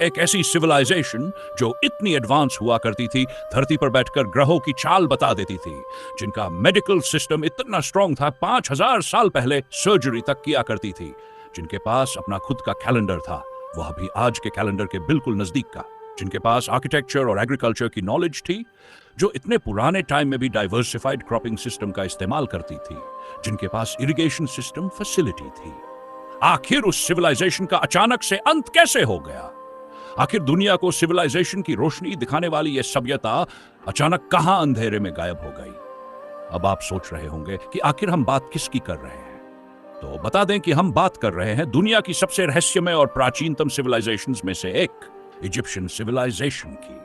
एक ऐसी सिविलाइजेशन जो इतनी एडवांस हुआ करती थी, धरती पर बैठकर ग्रहों की चाल बता देती थी, जिनका मेडिकल सिस्टम इतना स्ट्रांग था 5000 साल पहले सर्जरी तक किया करती थी, जिनके पास अपना खुद का कैलेंडर था, वह भी आज के कैलेंडर के बिल्कुल नजदीक का, जिनके पास आर्किटेक्चर और एग्रीकल्चर की नॉलेज थी, जो इतने पुराने टाइम में भी डाइवर्सिफाइड क्रॉपिंग सिस्टम का इस्तेमाल करती थी, जिनके पास इरिगेशन सिस्टम फैसिलिटी थी। आखिर उस सिविलाइजेशन का अचानक से अंत कैसे हो गया? आखिर दुनिया को सिविलाइजेशन की रोशनी दिखाने वाली यह सभ्यता अचानक कहां अंधेरे में गायब हो गई? अब आप सोच रहे होंगे कि आखिर हम बात किसकी कर रहे हैं। तो बता दें कि हम बात कर रहे हैं दुनिया की सबसे रहस्यमय और प्राचीनतम सिविलाइजेशंस में से एक, इजिप्शियन सिविलाइजेशन की।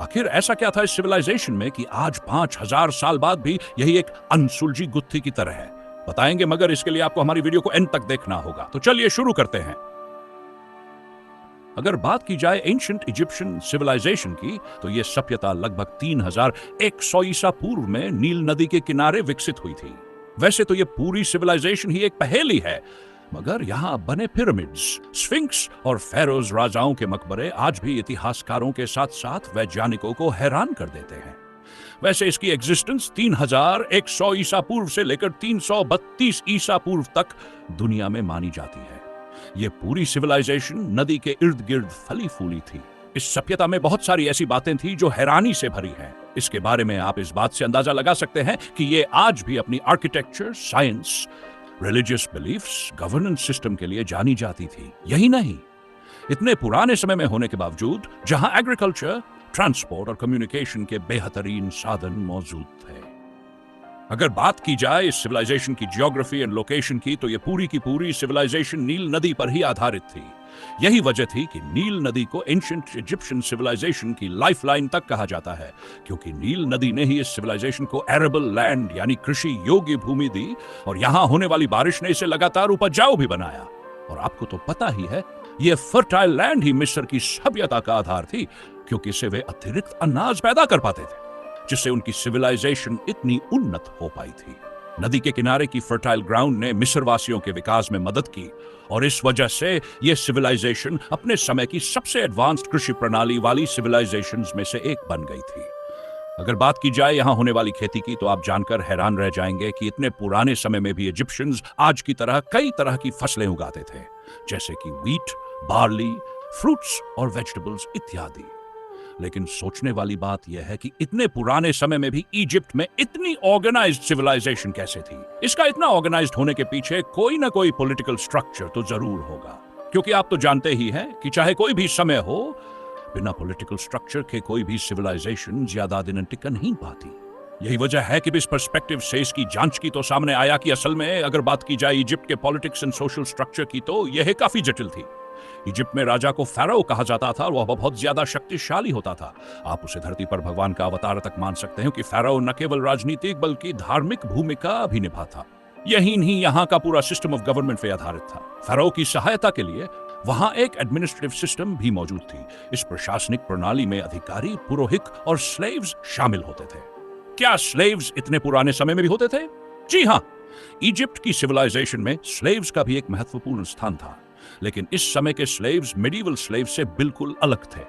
आखिर ऐसा क्या था इस सिविलाइजेशन में कि आज 5000 साल बाद भी यही एक अनसुलझी गुत्थी की तरह है? बताएंगे, मगर इसके लिए आपको हमारी वीडियो को एंड तक देखना होगा। तो चलिए शुरू करते हैं। अगर बात की जाए एंशिएंट इजिप्शियन सिविलाइजेशन की, तो यह सभ्यता लगभग 3100 ईसा पूर्व में नील नदी के किनारे विकसित हुई थी। वैसे तो यह पूरी सिविलाइजेशन ही एक पहेली है, मगर यहां बने पिरामिड्स, स्फिंक्स और फेरोज राजाओं के मकबरे आज भी इतिहासकारों के साथ साथ वैज्ञानिकों को हैरान कर देते हैं। वैसे इसकी एग्जिस्टेंस 3100 ईसा पूर्व से लेकर 332 ईसा पूर्व तक दुनिया में मानी जाती है। यह पूरी सिविलाइजेशन नदी के इर्द गिर्द फली फूली थी। इस सभ्यता में बहुत सारी ऐसी बातें थी जो हैरानी से भरी हैं। इसके बारे में आप इस बात से अंदाजा लगा सकते हैं कि यह आज भी अपनी architecture, science, religious beliefs, governance system के लिए जानी जाती थी। यही नहीं, इतने पुराने समय में होने के बावजूद जहां एग्रीकल्चर, ट्रांसपोर्ट और कम्युनिकेशन के बेहतरीन साधन मौजूद थे। अगर बात की जाए इस सिविलाइजेशन की जियोग्राफी एंड लोकेशन की, तो यह पूरी की पूरी सिविलाइजेशन नील नदी पर ही आधारित थी। यही वजह थी कि नील नदी को एंशिएंट इजिप्शियन सिविलाइजेशन की लाइफलाइन तक कहा जाता है, क्योंकि नील नदी ने ही इस सिविलाइजेशन को एरेबल लैंड यानी कृषि योग्य भूमि दी, और यहां होने वाली बारिश ने इसे लगातार उपजाऊ भी बनाया। और आपको तो पता ही है, यह फर्टाइल लैंड ही मिस्र की सभ्यता का आधार थी, क्योंकि इससे वे अतिरिक्त अनाज पैदा कर पाते थे, जिससे उनकी सिविलाइजेशन इतनी उन्नत हो पाई थी। नदी के किनारे की फर्टाइल ग्राउंड ने मिस्र वासियों के विकास में मदद की, और इस वजह से यह सिविलाइजेशन अपने समय की सबसे एडवांस्ड कृषि प्रणाली वाली सिविलाइजेशंस में से एक बन गई थी। अगर बात की जाए यहां होने वाली खेती की, तो आप जानकर हैरान रह जाएंगे कि इतने पुराने समय में भी इजिप्शियंस आज की तरह कई तरह की फसलें उगाते थे, जैसे कि व्हीट, बार्ली, फ्रूट्स और वेजिटेबल्स इत्यादि। लेकिन सोचने वाली बात यह है कि इतने पुराने समय में भी इजिप्ट में इतनी ऑर्गेनाइज्ड सिविलाइजेशन कैसे थी? इसका इतना ऑर्गेनाइज्ड होने के पीछे कोई ना कोई पॉलिटिकल स्ट्रक्चर तो जरूर होगा, क्योंकि आप तो जानते ही हैं कि चाहे कोई भी समय हो, बिना पॉलिटिकल स्ट्रक्चर के कोई भी सिविलाइजेशन ज्यादा दिन टिक नहीं पाती। यही वजह है कि इस पर्सपेक्टिव से इसकी जांच की तो सामने आया कि असल में अगर बात की जाए इजिप्ट के पॉलिटिक्स एंड सोशल स्ट्रक्चर की, तो यह काफी जटिल थी। इजिप्ट में राजा को फेरो कहा जाता था, और वह बहुत ज्यादा शक्तिशाली होता था। आप उसे धरती पर भगवान का अवतार तक मान सकते हैं कि फेरो न केवल राजनीतिक बल्कि धार्मिक भूमिका भी निभाता। यही नहीं, यहाँ का पूरा सिस्टम ऑफ गवर्नमेंट पे आधारित था। फेरो की सहायता के लिए वहां एक एडमिनिस्ट्रेटिव सिस्टम भी मौजूद थी। इस प्रशासनिक प्रणाली में अधिकारी, पुरोहित और स्लेव्स शामिल होते थे। क्या स्लेव्स इतने पुराने समय में भी होते थे? जी हाँ, इजिप्ट की सिविलाइजेशन में स्लेव्स का भी एक महत्वपूर्ण स्थान था, लेकिन इस समय के स्लेव्स मिडीवल स्लेव से बिल्कुल अलग थे।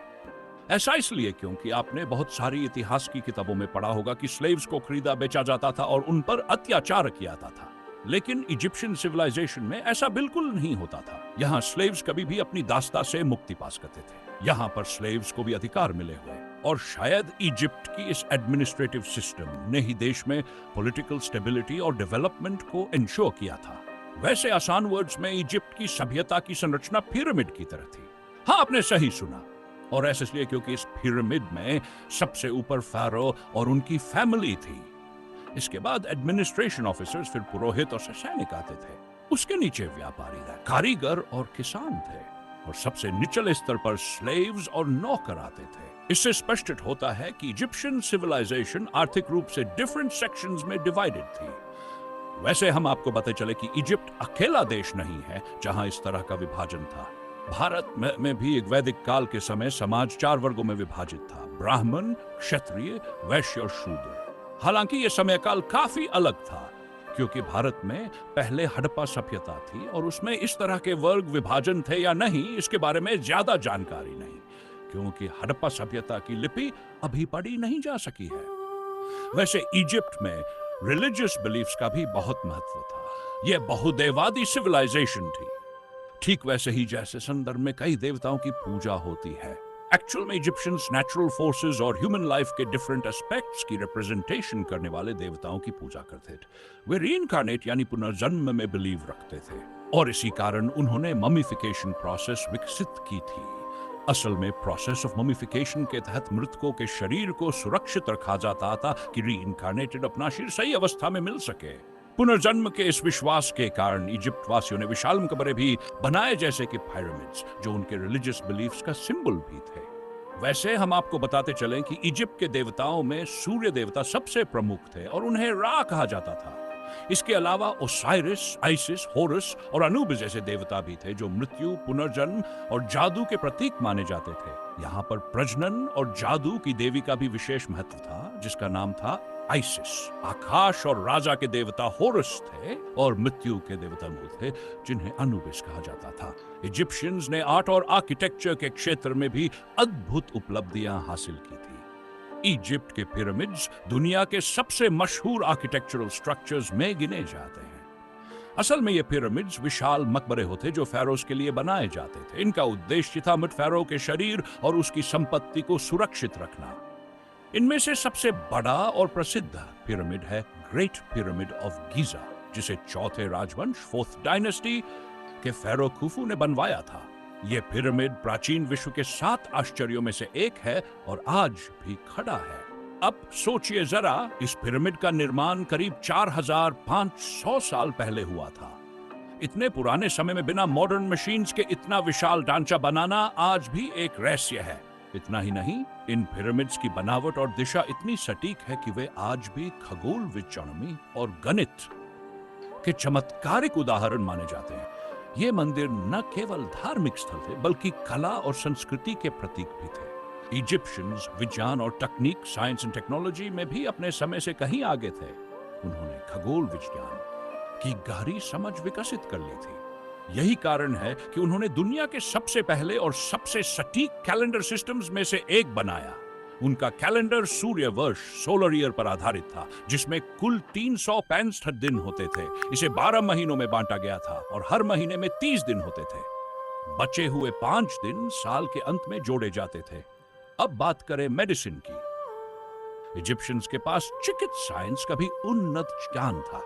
ऐसा इसलिए क्योंकि आपने बहुत सारी इतिहास की किताबों में पढ़ा होगा कि स्लेव्स को खरीदा बेचा जाता था और उन पर अत्याचार किया जाता था। लेकिन इजिप्शियन सिविलाइजेशन में ऐसा बिल्कुल नहीं होता था। यहाँ स्लेव्स कभी भी अपनी दास्ता से मुक्ति पास करते थे। यहाँ पर स्लेव्स को भी अधिकार मिले हुए, और शायद इजिप्ट की इस एडमिनिस्ट्रेटिव सिस्टम ने ही देश में पॉलिटिकल स्टेबिलिटी और डेवलपमेंट को इंश्योर किया था। वैसे आसान वर्ड्स में इजिप्ट की सभ्यता की संरचना पिरामिड की तरह थी। हाँ, आपने सही सुना, और ऐसा इसलिए क्योंकि इस पिरामिड में सबसे ऊपर फेरो और उनकी फैमिली थी। इसके बाद एडमिनिस्ट्रेशन ऑफिसर्स, फिर पुरोहित और सैनिक आते थे। उसके नीचे व्यापारी, कारीगर और किसान थे, और सबसे निचले स्तर पर स्लेव्स और नौकर आते थे। इससे स्पष्ट होता है कि इजिप्शियन सिविलाइजेशन आर्थिक रूप से डिफरेंट सेक्शंस में डिवाइडेड थी। वैसे हम आपको बताते चले कि इजिप्ट अकेला देश नहीं है जहां इस तरह का विभाजन था। भारत में भी एक वैदिक काल के समय समाज 4 वर्गों में विभाजित था: ब्राह्मण, क्षत्रिय, वैश्य और शूद्र। हालांकि यह समय काल काफी अलग था, क्योंकि भारत में पहले हड़प्पा सभ्यता थी और उसमें इस तरह के वर्ग विभाजन थे या नहीं, इसके बारे में ज्यादा जानकारी नहीं। क्योंकि हड़प्पा सभ्यता की लिपि अभी पढ़ी नहीं जा सकी है। वैसे इजिप्ट में रिलीजियस बिलीफ्स का भी बहुत महत्व था। यह बहुदेवादी सिविलाइजेशन थी, ठीक वैसे ही जैसे संदर्भ में कई देवताओं की पूजा होती है। एक्चुअल में इजिप्शियंस नेचुरल फोर्सेस और ह्यूमन लाइफ के डिफरेंट एस्पेक्ट्स की रिप्रेजेंटेशन करने वाले देवताओं की पूजा करते थे। वे रीइंकार्नेट यानी पुनर्जन्म में बिलीव रखते थे और इसी कारण उन्होंने ममिफिकेशन प्रोसेस विकसित की थी। असल में प्रोसेस ऑफ ममिफिकेशन के तहत मृतकों के शरीर को सुरक्षित रखा जाता था कि रीइंकार्नेटेड अपना शरीर सही अवस्था में मिल सके। पुनर्जन्म के इस विश्वास के कारण इजिप्ट वासियों ने विशाल मकबरे भी बनाए, जैसे कि पिरामिड्स, जो उनके रिलीजियस बिलीफ्स का सिंबल भी थे। वैसे हम आपको बताते चलें कि इजिप्ट के देवताओं में सूर्य देवता सबसे प्रमुख थे और उन्हें रा कहा जाता था। इसके अलावा ओसाइरिस, आइसिस, होरस और अनूबिस जैसे देवता भी थे जो मृत्यु, पुनर्जन्म और जादू के प्रतीक माने जाते थे। यहाँ पर प्रजनन और जादू की देवी का भी विशेष महत्व था, जिसका नाम था आइसिस। आकाश और राजा के देवता होरस थे और मृत्यु के देवता वो थे जिन्हें अनुबिस कहा जाता था। इजिप्शियंस ने आर्ट और आर्किटेक्चर के क्षेत्र में भी अद्भुत उपलब्धियां हासिल की थी। इजिप्ट के पिरामिड्स दुनिया के सबसे मशहूर आर्किटेक्चरल स्ट्रक्चर्स में गिने जाते हैं। असल में ये पिरामिड्स विशाल मकबरे होते जो फेरोज के लिए बनाए जाते थे। इनका उद्देश्य था मृत फेरो के शरीर और उसकी संपत्ति को सुरक्षित रखना। इनमें से सबसे बड़ा और प्रसिद्ध पिरामिड है ग्रेट पिरामिड ऑफ गीजा, जिसे चौथे राजवंश, फोर्थ डायनेस्टी के फेरो खुफू ने बनवाया था। यह पिरामिड प्राचीन विश्व के 7 आश्चर्यों में से एक है और आज भी खड़ा है। अब सोचिए जरा, इस पिरामिड का निर्माण करीब 4500 साल पहले हुआ था। इतने पुराने समय में बिना मॉडर्न मशीन्स के इतना विशाल ढांचा बनाना आज भी एक रहस्य है। इतना ही नहीं, इन पिरामिड्स की बनावट और दिशा इतनी सटीक है कि वे आज भी खगोल विज्ञानी और गणित के चमत्कारिक उदाहरण माने जाते हैं। ये मंदिर न केवल धार्मिक स्थल थे बल्कि कला और संस्कृति के प्रतीक भी थे। इजिप्शियंस विज्ञान और तकनीक, साइंस एंड टेक्नोलॉजी में भी अपने समय से कहीं आगे थे। उन्होंने खगोल विज्ञान की गहरी समझ विकसित कर ली थी। यही कारण है कि उन्होंने दुनिया के सबसे पहले और सबसे सटीक कैलेंडर सिस्टम्स में से एक बनाया। उनका कैलेंडर सूर्य वर्ष, सोलर ईयर पर आधारित था, जिसमें कुल 365 दिन होते थे। इसे 12 महीनों में बांटा गया था और हर महीने में 30 दिन होते थे। बचे हुए 5 दिन साल के अंत में जोड़े जाते थे। अब बात करें मेडिसिन की। इजिप्शियंस के पास चिकित्सा साइंस का भी उन्नत ज्ञान था।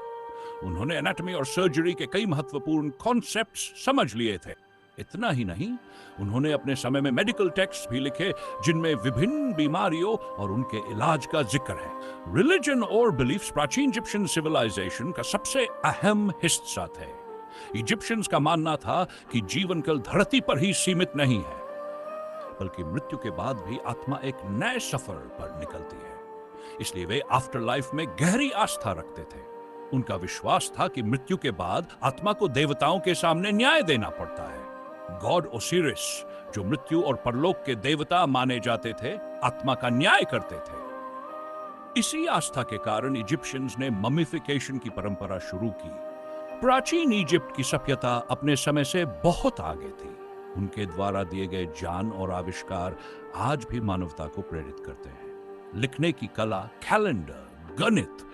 उन्होंने एनाटॉमी और सर्जरी के कई महत्वपूर्ण कॉन्सेप्ट्स समझ लिए थे। इतना ही नहीं, उन्होंने अपने समय में मेडिकल टेक्स्ट भी लिखे जिनमें विभिन्न बीमारियों और उनके इलाज का जिक्र है। रिलीजन और बिलीफ्स प्राचीन इजिप्शियन सिविलाइजेशन का सबसे अहम हिस्सा थे। इजिप्शियंस का मानना था कि जीवन कल धरती पर ही सीमित नहीं है, बल्कि मृत्यु के बाद भी आत्मा एक नए सफर पर निकलती है। इसलिए वे आफ्टर लाइफ में गहरी आस्था रखते थे। उनका विश्वास था कि मृत्यु के बाद आत्मा को देवताओं के सामने न्याय देना पड़ता है। गॉड ओसिरिस, जो मृत्यु और परलोक के देवता माने जाते थे, आत्मा का न्याय करते थे। इसी आस्था के कारण इजिप्शियंस ने ममिफिकेशन की परंपरा शुरू की। प्राचीन इजिप्ट की सभ्यता अपने समय से बहुत आगे थी। उनके द्वारा दिए गए ज्ञान और आविष्कार आज भी मानवता को प्रेरित करते हैं। लिखने की कला, कैलेंडर, गणित,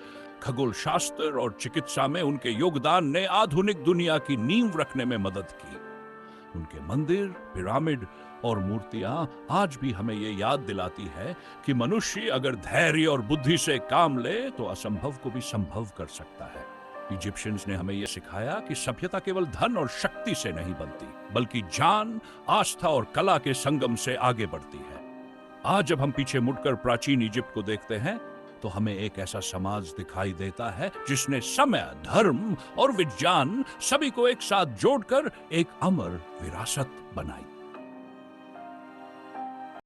खगोल शास्त्र और चिकित्सा में उनके योगदान ने आधुनिक दुनिया की नींव रखने में मदद की। उनके मंदिर, पिरामिड और मूर्तियां आज भी हमें ये याद दिलाती है कि मनुष्य अगर धैर्य और बुद्धि से काम ले तो असंभव को भी संभव कर सकता है। इजिप्शियंस ने हमें यह सिखाया कि सभ्यता केवल धन और शक्ति से नहीं बनती, बल्कि ज्ञान, आस्था और कला के संगम से आगे बढ़ती है। आज जब हम पीछे मुड़कर प्राचीन इजिप्ट को देखते हैं तो हमें एक ऐसा समाज दिखाई देता है जिसने समय, धर्म और विज्ञान सभी को एक साथ जोड़कर एक अमर विरासत बनाई।